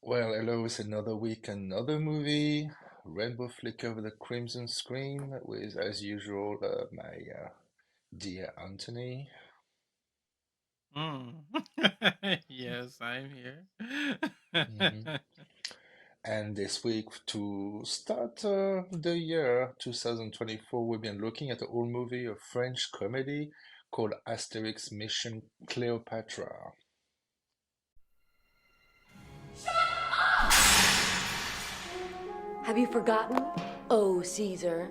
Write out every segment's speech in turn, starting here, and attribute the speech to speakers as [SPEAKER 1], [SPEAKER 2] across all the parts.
[SPEAKER 1] Well, hello, it's another week, another movie. Rainbow flick over the crimson screen with, as usual, my dear Anthony.
[SPEAKER 2] Mm. Yes, I'm here.
[SPEAKER 1] hmm And this week, to start the year 2024, we've been looking at an old movie, a French comedy called Asterix Mission Cleopatra.
[SPEAKER 3] Have you forgotten? Oh, Caesar.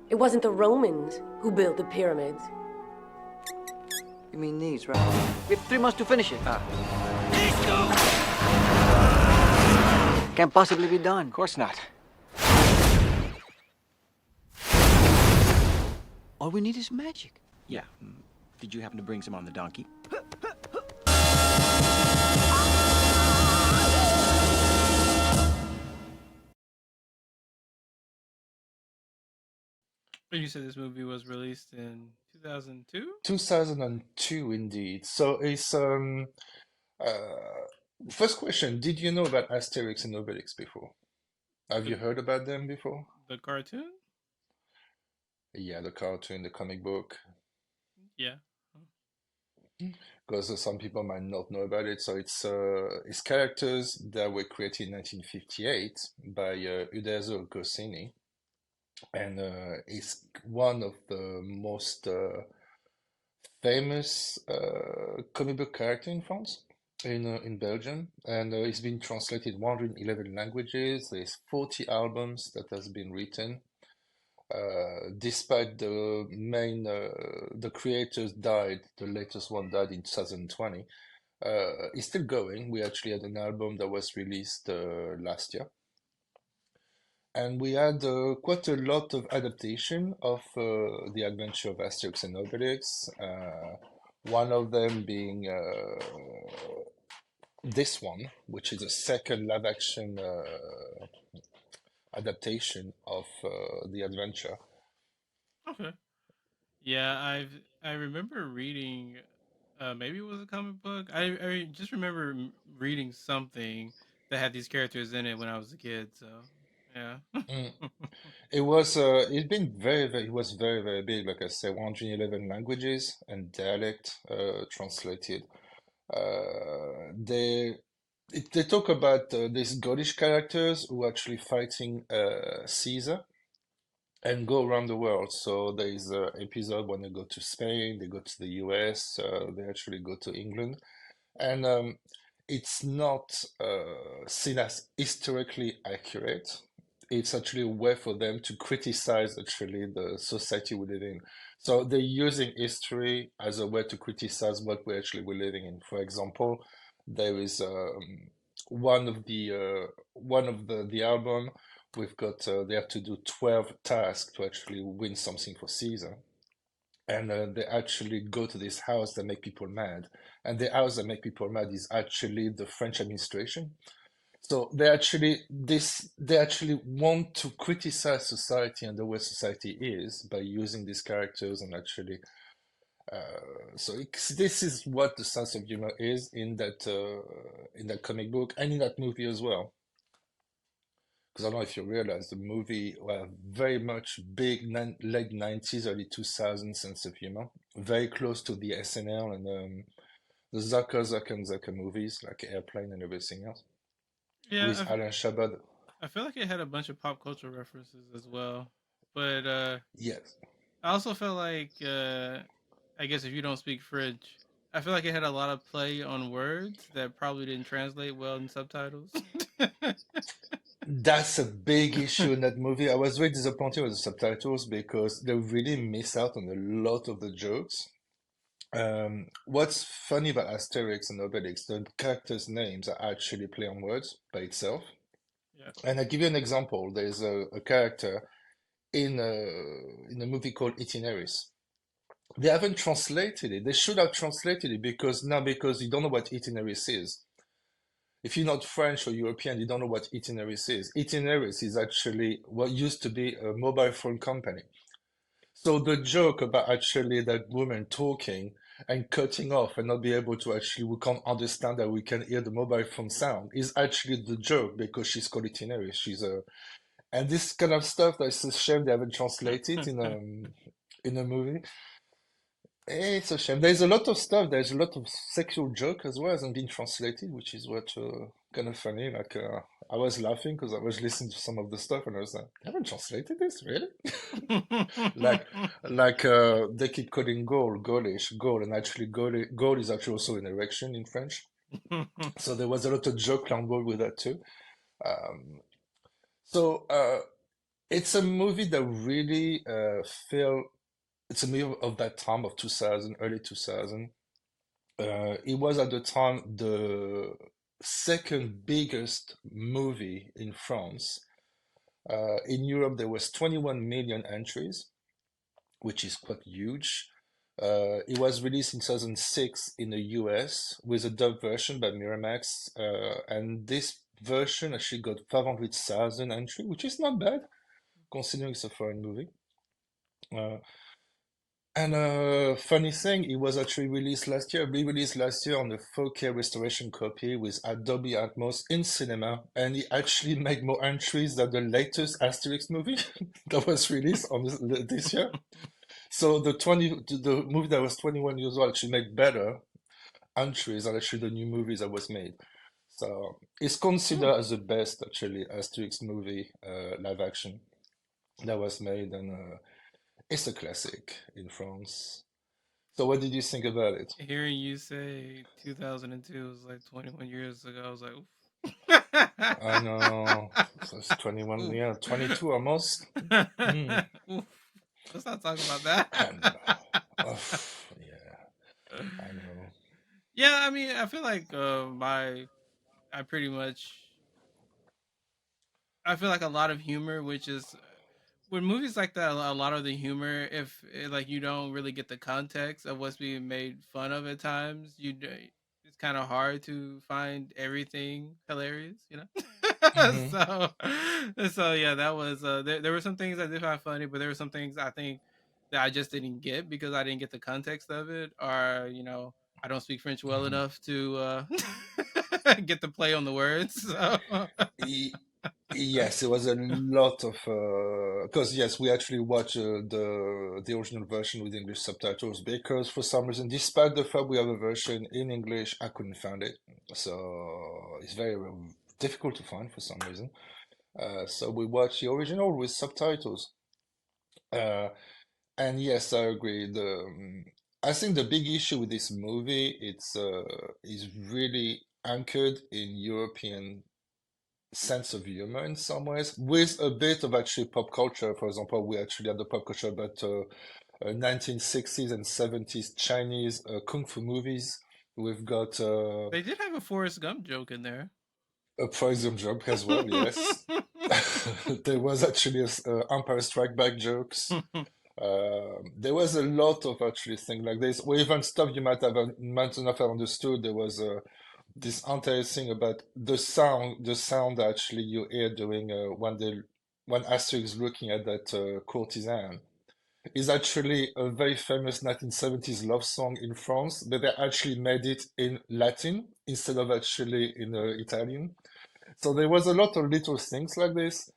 [SPEAKER 3] It wasn't the Romans who built the pyramids.
[SPEAKER 4] You mean these, right? We have 3 months to finish it. Can't possibly be done.
[SPEAKER 5] Of course not.
[SPEAKER 4] All we need is magic.
[SPEAKER 5] Yeah. Did you happen to bring some on the donkey?
[SPEAKER 2] You said this movie was released in 2002?
[SPEAKER 1] 2002, indeed. So it's first question, did you know about Asterix and Obelix before? Have
[SPEAKER 2] The
[SPEAKER 1] you heard about them before?
[SPEAKER 2] the cartoon?
[SPEAKER 1] Yeah, the cartoon, the comic book,
[SPEAKER 2] Yeah.
[SPEAKER 1] because some people might not know about it. So it's characters that were created in 1958 by Uderzo Goscinny, and it's one of the most famous comic book character in France, in Belgium, and it's been translated 111 languages. There's 40 albums that has been written. Despite the creators died, the latest one died in 2020. It's still going. We actually had an album that was released last year, and we had quite a lot of adaptation of the adventure of Asterix and Obelix. One of them being this one, which is a second live action adaptation of the adventure.
[SPEAKER 2] Okay. Yeah, I remember reading maybe it was a comic book. I just remember reading something that had these characters in it when I was a kid, so yeah.
[SPEAKER 1] Mm. It was very big. Like I said, 111 languages and dialect translated. They they talk about these Gaulish characters who are actually fighting Caesar and go around the world. So there is an episode when they go to Spain, they go to the US, they actually go to England, and it's not seen as historically accurate. It's actually a way for them to criticize actually the society we live in. So they're using history as a way to criticize what we're living in. For example, there is one of the album we've got they have to do 12 tasks to actually win something for Caesar, and they actually go to this house that make people mad, and the house that make people mad is actually the French administration. So they actually want to criticize society and the way society is by using these characters, and actually this is what the sense of humor is in that comic book and in that movie as well. Because I don't know if you realize the movie very much big late 90s, early 2000s sense of humor, very close to the SNL and the Zucker and Zucker movies like Airplane and everything else
[SPEAKER 2] Yeah,
[SPEAKER 1] with Alain Chabat.
[SPEAKER 2] I feel like it had a bunch of pop culture references as well. But
[SPEAKER 1] Yes.
[SPEAKER 2] I also felt like I guess if you don't speak French, I feel like it had a lot of play on words that probably didn't translate well in subtitles.
[SPEAKER 1] That's a big issue in that movie. I was very disappointed with the subtitles because they really miss out on a lot of the jokes. What's funny about Asterix and Obelix, the characters' names are actually play on words by itself.
[SPEAKER 2] Yeah.
[SPEAKER 1] And I give you an example. There's a character in a movie called Itineraries. They haven't translated it. They should have translated it because you don't know what Itineraries is. If you're not French or European, you don't know what Itineraries is. Itineraries is actually what used to be a mobile phone company. So the joke about actually that woman talking and cutting off and not be able to actually, we can't understand that we can hear the mobile phone sound is actually the joke because she's Irish. She's a, and this kind of stuff that's a shame they haven't translated in a movie. It's a shame. There's a lot of stuff. There's a lot of sexual joke as well hasn't been translated, which is what kind of funny. Like I was laughing because I was listening to some of the stuff and I was like, "They haven't translated this, really?" Like they keep calling Gaulish, goal, and actually goal is actually also an erection in French. So there was a lot of joke on board with that too. Um, so it's a movie that really feel. It's a movie of that time of 2000, early 2000. It was at the time the second biggest movie in France. In Europe, there was 21 million entries, which is quite huge. It was released in 2006 in the US with a dub version by Miramax, and this version actually got 500,000 entry, which is not bad considering it's a foreign movie. Uh, And funny thing, it was actually released last year, re-released last year on the 4K restoration copy with Adobe Atmos in cinema, and it actually made more entries than the latest Asterix movie that was released on this year. So the movie that was 21 years old actually made better entries than actually the new movies that was made. So it's considered as the best actually Asterix movie live action that was made, and it's a classic in France. So what did you think about it?
[SPEAKER 2] Hearing you say 2002 was like 21 years ago, I was like, oof.
[SPEAKER 1] I know. So it's 21,
[SPEAKER 2] Oof.
[SPEAKER 1] yeah, 22 almost. Mm.
[SPEAKER 2] Oof. Let's not talk about that.
[SPEAKER 1] And yeah, I know.
[SPEAKER 2] Yeah, I mean, I feel like I pretty much, I feel like a lot of humor, which is with movies like that, a lot of the humor, if like you don't really get the context of what's being made fun of at times, it's kind of hard to find everything hilarious, you know.
[SPEAKER 1] Hmm.
[SPEAKER 2] So yeah, that was there were some things I did find funny, but there were some things I think that I just didn't get because I didn't get the context of it, or I don't speak French well
[SPEAKER 1] Hmm.
[SPEAKER 2] enough to get the play on the words. So.
[SPEAKER 1] Yes, it was a lot of because yes, we actually watched the original version with English subtitles because for some reason, despite the fact we have a version in English, I couldn't find it. So it's very difficult to find for some reason. So we watched the original with subtitles. Uh, and yes, I agree. I think the big issue with this movie it's is really anchored in European sense of humor in some ways, with a bit of actually pop culture. For example, we actually had the pop culture about 1960s and 70s Chinese kung fu movies. We've got
[SPEAKER 2] They did have a Forrest Gump joke in there.
[SPEAKER 1] a Poison joke as well, yes. There was actually Empire Strike Back jokes. There was a lot of actually things like this, or even stuff you might not have understood. There was this entire thing about the sound actually you hear during when Asterix is looking at that courtesan is actually a very famous 1970s love song in France, but they actually made it in Latin instead of actually in Italian. So there was a lot of little things like this,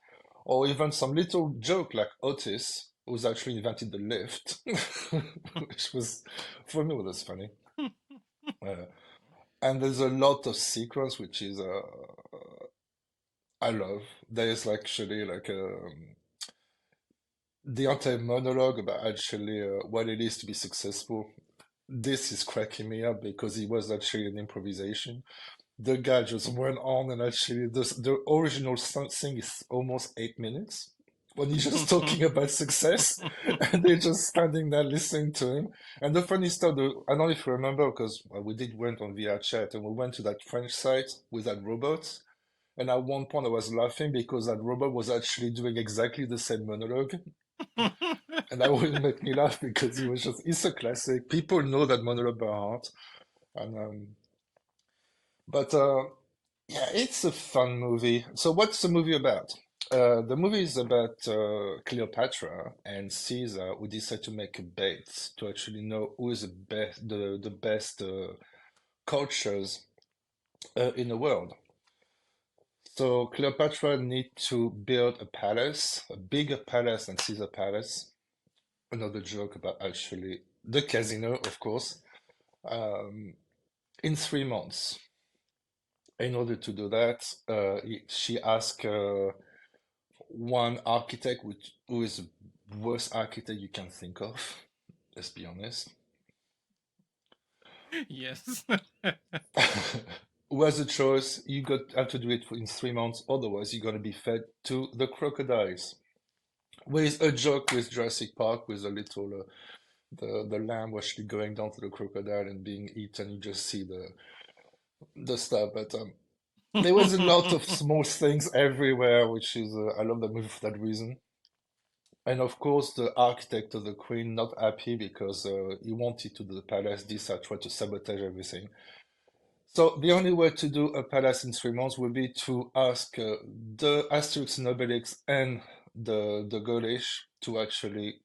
[SPEAKER 1] or even some little joke like Otis, who's actually invented the lift, which was for me was funny. Uh, and there's a lot of sequence which is I love. There is actually like the entire monologue about actually what it is to be successful. This is cracking me up because it was actually an improvisation. The guy just went on and actually the original thing is almost 8 minutes when he's just talking about success and they're just standing there listening to him. And the funny stuff, I don't know if you remember because we did went on VR chat and we went to that French site with that robot. And at one point I was laughing because that robot was actually doing exactly the same monologue. And that would make me laugh because it's a classic. People know that monologue by heart. And but yeah, it's a fun movie. So what's the movie about? The movie is about Cleopatra and Caesar who decide to make a bet to actually know who is the best cultures in the world. So Cleopatra need to build a palace, a bigger palace than Caesar Palace. Another joke about actually the casino, of course, um, in 3 months. In order to do that, she asked one architect, who is the worst architect you can think of. Let's be honest.
[SPEAKER 2] Yes.
[SPEAKER 1] Who has a choice? Have to do it in 3 months, otherwise you're gonna be fed to the crocodiles. With a joke with Jurassic Park, with a little the lamb actually going down to the crocodile and being eaten. You just see the stuff, but there was a lot of small things everywhere, which is I love the movie for that reason. And of course, the architect of the queen not happy because he wanted to do the palace. This I tried to sabotage everything. So the only way to do a palace in 3 months would be to ask the Asterix and Obelix and the Gaulish to actually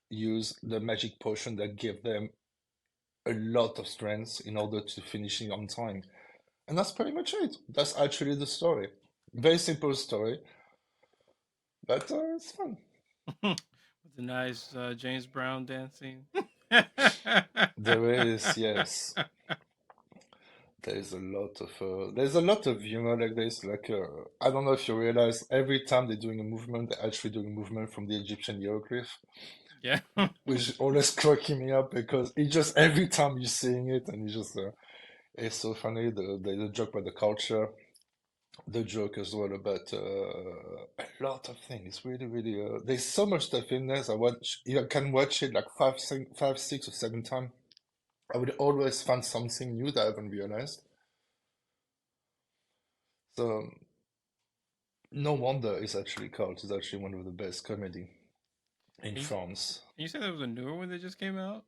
[SPEAKER 1] use the magic potion that give them a lot of strength in order to finish it on time. And that's pretty much it. That's actually the story. Very simple story, but it's fun.
[SPEAKER 2] With a nice James Brown dancing.
[SPEAKER 1] There is, yes. There's a lot of humor like this. Like I don't know if you realize every time they're doing a movement, they're actually doing a movement from the Egyptian hieroglyph,
[SPEAKER 2] Yeah.
[SPEAKER 1] which is always cracking me up because it just every time you're seeing it and it's so funny. The joke about the culture, the joke as well about a lot of things. It's really, really there's so much stuff in there. So you can watch it like five, 6 or 7 times. I would always find something new that I haven't realized. So no wonder it's actually called. It's actually one of the best comedy in
[SPEAKER 2] And
[SPEAKER 1] France.
[SPEAKER 2] you said there was a newer one that just came out?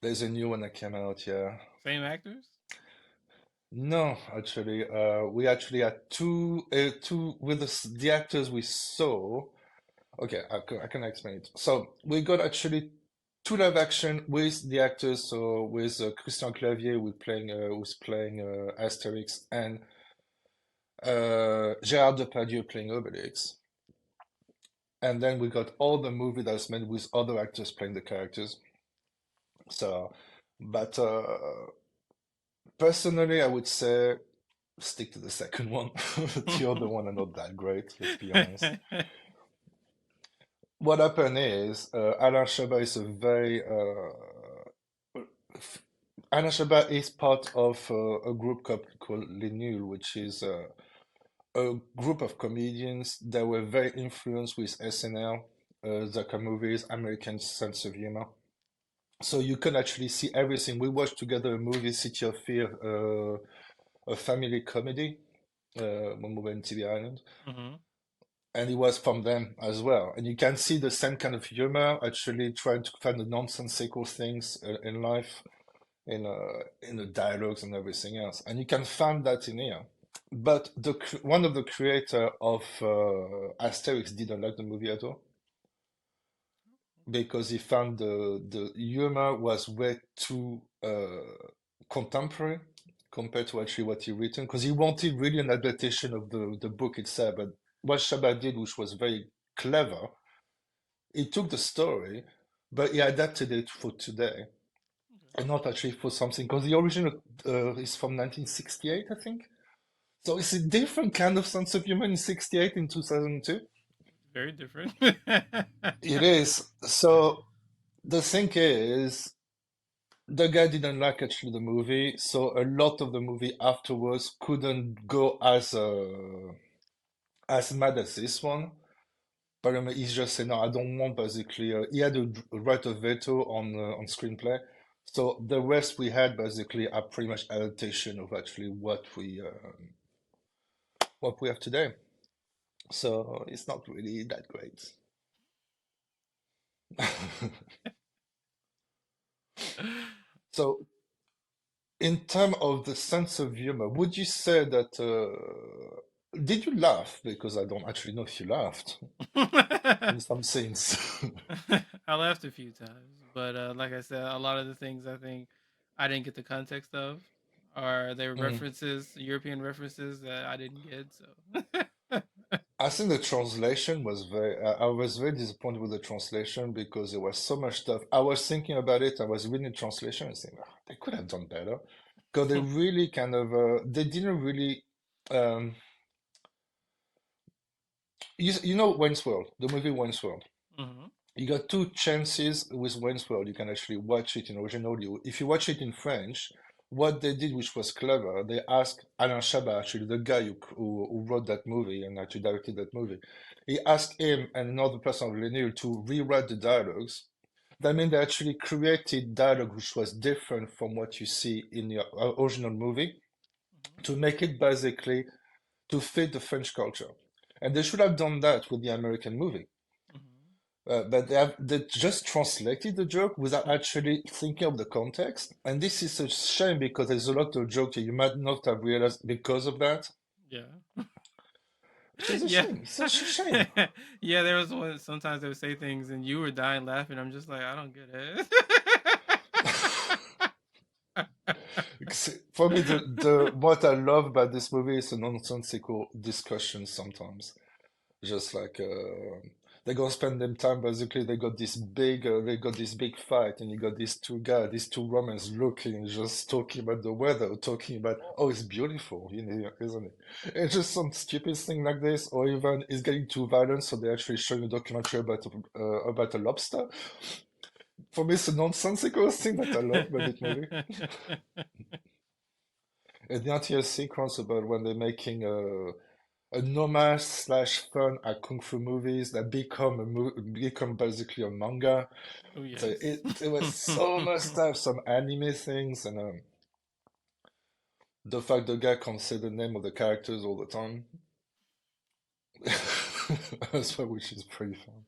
[SPEAKER 1] There's a new one that came out, yeah.
[SPEAKER 2] Same actors?
[SPEAKER 1] No, actually, we actually had two with the actors we saw. Okay, I can explain it. So we got actually two live action with the actors. So with Christian Clavier, who's playing Asterix, and Gérard Depardieu playing Obelix. And then we got all the movie that's made with other actors playing the characters. So, but personally, I would say stick to the second one. The other one are not that great, let's be honest. What happened is Alain Chabat is a very Alain Chabat is part of a group called Les Nuls, which is a group of comedians that were very influenced with SNL, the movies, American sense of humor. So you can actually see everything. We watched together a movie, City of Fear, a family comedy, when we were in TV Island.
[SPEAKER 2] Hmm.
[SPEAKER 1] And it was from them as well. And you can see the same kind of humor, actually trying to find the nonsensical things in life, in the dialogues and everything else. And you can find that in here. But one of the creator of Asterix didn't like the movie at all because he found the humor was way too contemporary compared to actually what he written, because he wanted really an adaptation of the book itself. But what Chabat did, which was very clever, he took the story, but he adapted it for today, and not actually for something, because the original is from 1968, I think. So it's a different kind of sense of humor in 68 in 2002.
[SPEAKER 2] Very different.
[SPEAKER 1] It is. So the thing is, the guy didn't like actually the movie, so a lot of the movie afterwards couldn't go as mad as this one. But he just said no, I don't want basically. He had a right of veto on screenplay, so the rest we had basically are pretty much adaptation of actually what we have today. So it's not really that great. So in terms of the sense of humor, would you say that Did you laugh? Because I don't actually know if you laughed in some scenes.
[SPEAKER 2] I laughed a few times, but like I said, a lot of the things I think I didn't get the context of, or they were
[SPEAKER 1] Mm.
[SPEAKER 2] references, European references that I didn't get. So
[SPEAKER 1] I think the translation was very. I was very disappointed with the translation because there was so much stuff. I was thinking about it. I was reading the translation and saying, "Ah, they could have done better," because they really kind of. They didn't really. Um, you know Wayne's World, the movie Wayne's World.
[SPEAKER 2] hmm
[SPEAKER 1] You got two chances with Wayne's World. You can actually watch it in original. If you watch it in French, what they did, which was clever, they asked Alain Chabat, actually the guy who wrote that movie and actually directed that movie. He asked him and another person, Lenier, to rewrite the dialogues. That means they actually created dialogue which was different from what you see in the original movie to make it basically to fit the French culture. And they should have done that with the American movie.
[SPEAKER 2] hmm
[SPEAKER 1] But they just translated the joke without actually thinking of the context. And this is a shame because there's a lot of jokes that you might not have realized because of that,
[SPEAKER 2] yeah,
[SPEAKER 1] which is a
[SPEAKER 2] yeah,
[SPEAKER 1] shame. It's such a shame.
[SPEAKER 2] yeah. There was one. Sometimes they would say things, and you were dying laughing. I'm just like, I don't get it.
[SPEAKER 1] For me, the what I love about this movie is the nonsensical discussion sometimes. Just like they're gonna spend them time basically they got this big fight and you got these two guys, these two Romans looking, just talking about the weather, talking about oh it's beautiful, you know, isn't it? It's just some stupid thing like this, or even it's getting too violent, so they're actually showing a documentary about a lobster. For me, it's a nonsensical thing that I love about this movie. And the entire sequence about when they're making a nomad slash fun at kung fu movies that become basically a manga.
[SPEAKER 2] Oh
[SPEAKER 1] So
[SPEAKER 2] yes.
[SPEAKER 1] it was so much stuff, some anime things, and the fact the guy can't say the name of the characters all the time, as well, which is pretty fun.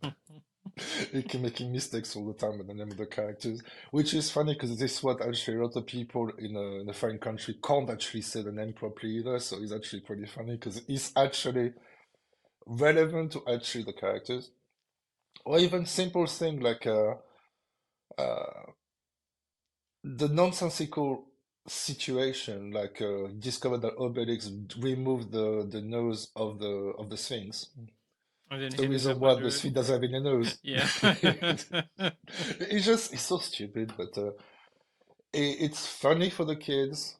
[SPEAKER 1] He keep making mistakes all the time with the name of the characters, which is funny because this is what actually a lot of people in a foreign country can't actually say the name properly either. So it's actually pretty funny because it's actually relevant to actually the characters. Or even simple thing like uh, the nonsensical situation, like discovered that Obelix removed the nose of the Sphinx.
[SPEAKER 2] And then
[SPEAKER 1] The
[SPEAKER 2] hid
[SPEAKER 1] reason
[SPEAKER 2] himself
[SPEAKER 1] why the
[SPEAKER 2] under
[SPEAKER 1] Sphinx doesn't have any nose.
[SPEAKER 2] it. Yeah.
[SPEAKER 1] It's so stupid, but it's funny for the kids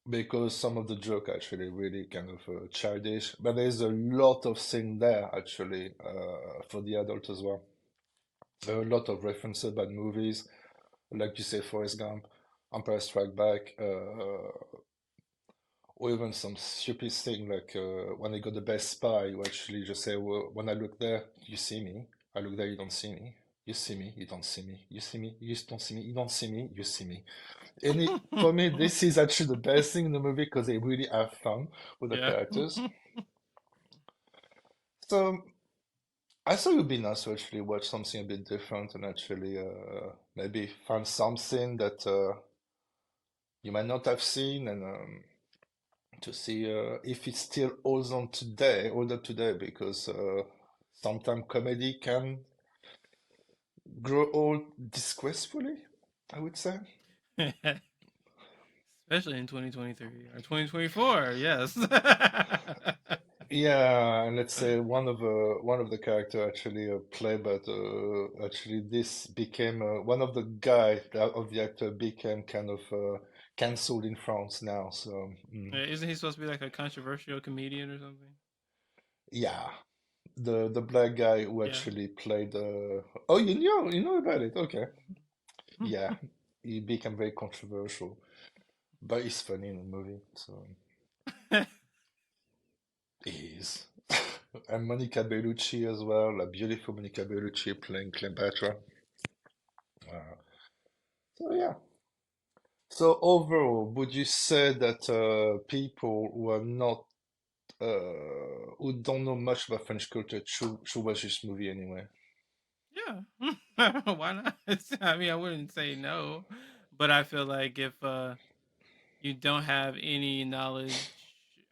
[SPEAKER 1] because some of the joke actually really kind of childish, but there's a lot of thing there actually for the adult as well. A lot of references about movies, like you say, Forrest Gump, Empire Strike Back, or even some stupid thing like when I got the best spy, you actually just say, well, when I look there, you see me. I look there, you don't see me. You see me, you don't see me. You see me, you don't see me. You don't see me, you see me. And for me, this is actually the best thing in the movie because they really have fun with the
[SPEAKER 2] Yeah.
[SPEAKER 1] characters. So I thought it would be nice to actually watch something a bit different and actually maybe find something that you might not have seen and to see if it still holds up today, because sometimes comedy can grow old disgracefully, I would say.
[SPEAKER 2] Especially in 2023 or 2024. Yes.
[SPEAKER 1] Yeah, and let's say one of the character actually played, but actually this became one of the of the actor became kind of cancelled in France now. So
[SPEAKER 2] Isn't he supposed to be like a controversial comedian or something?
[SPEAKER 1] yeah, the black guy who
[SPEAKER 2] Yeah.
[SPEAKER 1] actually played. Oh, you know about it? Okay. Yeah, he became very controversial, but he's funny in the movie, so he is. And Monica Bellucci as well, la beautiful Monica Bellucci playing Cleopatra. Uh, so yeah. So overall, would you say that people who are not who don't know much about French culture should watch this movie anyway?
[SPEAKER 2] Yeah. Why not? I mean, I wouldn't say no, but I feel like if you don't have any knowledge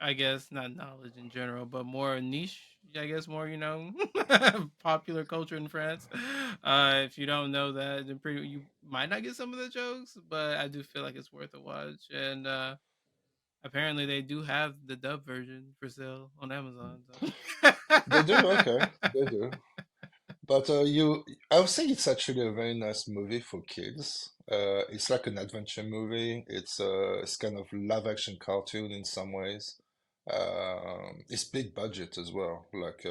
[SPEAKER 2] I guess not knowledge in general, but more niche. I guess more popular culture in France. If you don't know that, then pretty you might not get some of the jokes, but I do feel like it's worth a watch. And apparently, they do have the dub version for sale on Amazon. So.
[SPEAKER 1] They do, okay, they do. But I would say it's actually a very nice movie for kids. It's like an adventure movie. It's kind of live action cartoon in some ways. It's big budget as well. Like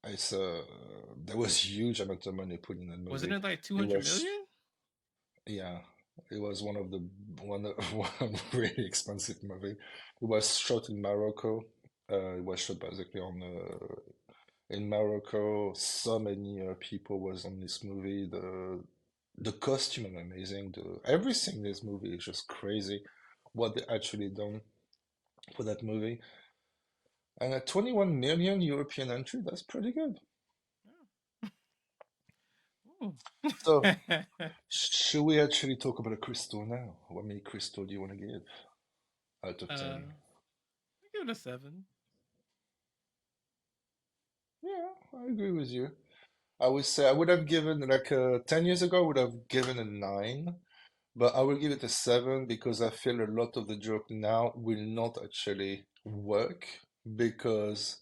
[SPEAKER 1] it's there was huge amount of money put in that
[SPEAKER 2] Wasn't
[SPEAKER 1] movie.
[SPEAKER 2] it like two
[SPEAKER 1] It
[SPEAKER 2] hundred
[SPEAKER 1] was
[SPEAKER 2] million?
[SPEAKER 1] yeah, it was one really expensive movie. It was shot in Morocco. It was shot basically on in Morocco. So many people was on this movie. The costume are amazing. Everything in this movie is just crazy. What they actually done for that movie. And at 21 million European entry, that's pretty good.
[SPEAKER 2] Ooh.
[SPEAKER 1] So, should we actually talk about a crystal now? How many crystal do you want to give out of 10?
[SPEAKER 2] I give it a 7.
[SPEAKER 1] Yeah, I agree with you. I would say I would have given like 10 years ago, I would have given a 9, but I will give it a 7 because I feel a lot of the joke now will not actually work because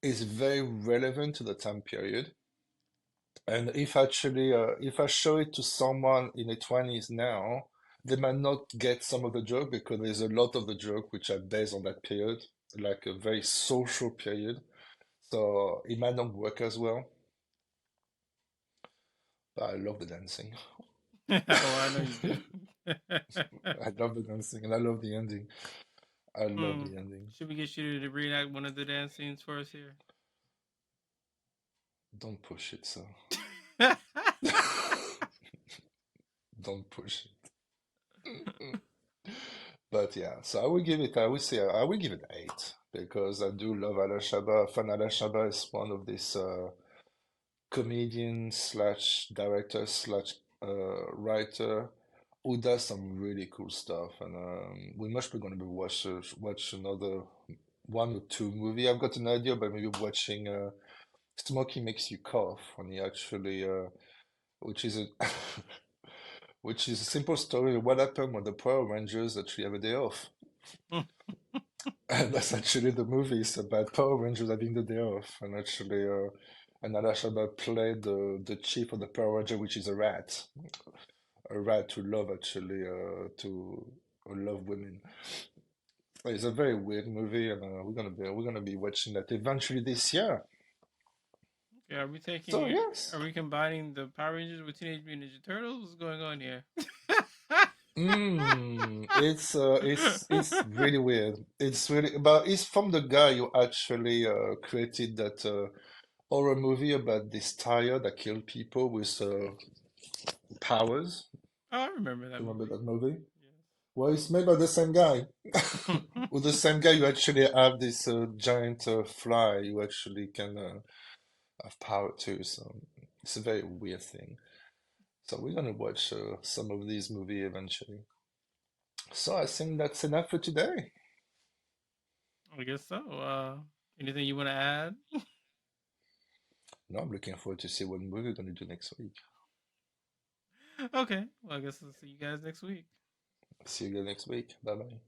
[SPEAKER 1] it's very relevant to the time period. And if I show it to someone in the 20s now, they might not get some of the joke because there's a lot of the joke which are based on that period, like a very social period. So it might not work as well. But I love the dancing.
[SPEAKER 2] Oh, I know you do.
[SPEAKER 1] I love the dancing and I love the ending. I love
[SPEAKER 2] Hmm.
[SPEAKER 1] the ending.
[SPEAKER 2] Should we get you to reenact one of the dance scenes for us here?
[SPEAKER 1] Don't push it, so don't push it. But yeah, so I will give it, I would say, I will give it 8 because I do love Alain Chabat. Fan Alain Chabat is one of these comedian slash director slash writer who does some really cool stuff. And we must be going to be watch another one or two movie. I've got an idea, but maybe watching Smokey Makes You Cough when he actually, which is a which is a simple story of what happened when the Power Rangers actually have a day off. And that's actually the movie. It's about Power Rangers having the day off. And actually, and Alain Chabat played the chief of the Power Ranger, which is a rat who love actually to who love women. It's a very weird movie, and we're gonna be watching that eventually this year.
[SPEAKER 2] Yeah,
[SPEAKER 1] So yes.
[SPEAKER 2] are we combining the Power Rangers with Teenage Mutant Ninja Turtles? What's going on here?
[SPEAKER 1] It's really weird. It's really, but it's from the guy who actually created that horror movie about this tiger that killed people with powers.
[SPEAKER 2] Oh, I remember that
[SPEAKER 1] Remember
[SPEAKER 2] movie.
[SPEAKER 1] that movie? Well, it's made by the same guy.
[SPEAKER 2] Yes.
[SPEAKER 1] With the same guy, you actually have this giant fly you actually can have power too. So it's a very weird thing. So we're gonna watch some of these movies eventually. So I think that's enough for today.
[SPEAKER 2] I guess so. Anything you want to add?
[SPEAKER 1] No, I'm looking forward to see what movie we're gonna do next week.
[SPEAKER 2] Okay. Well, I guess I'll see you guys next week.
[SPEAKER 1] See you again next week. Bye bye.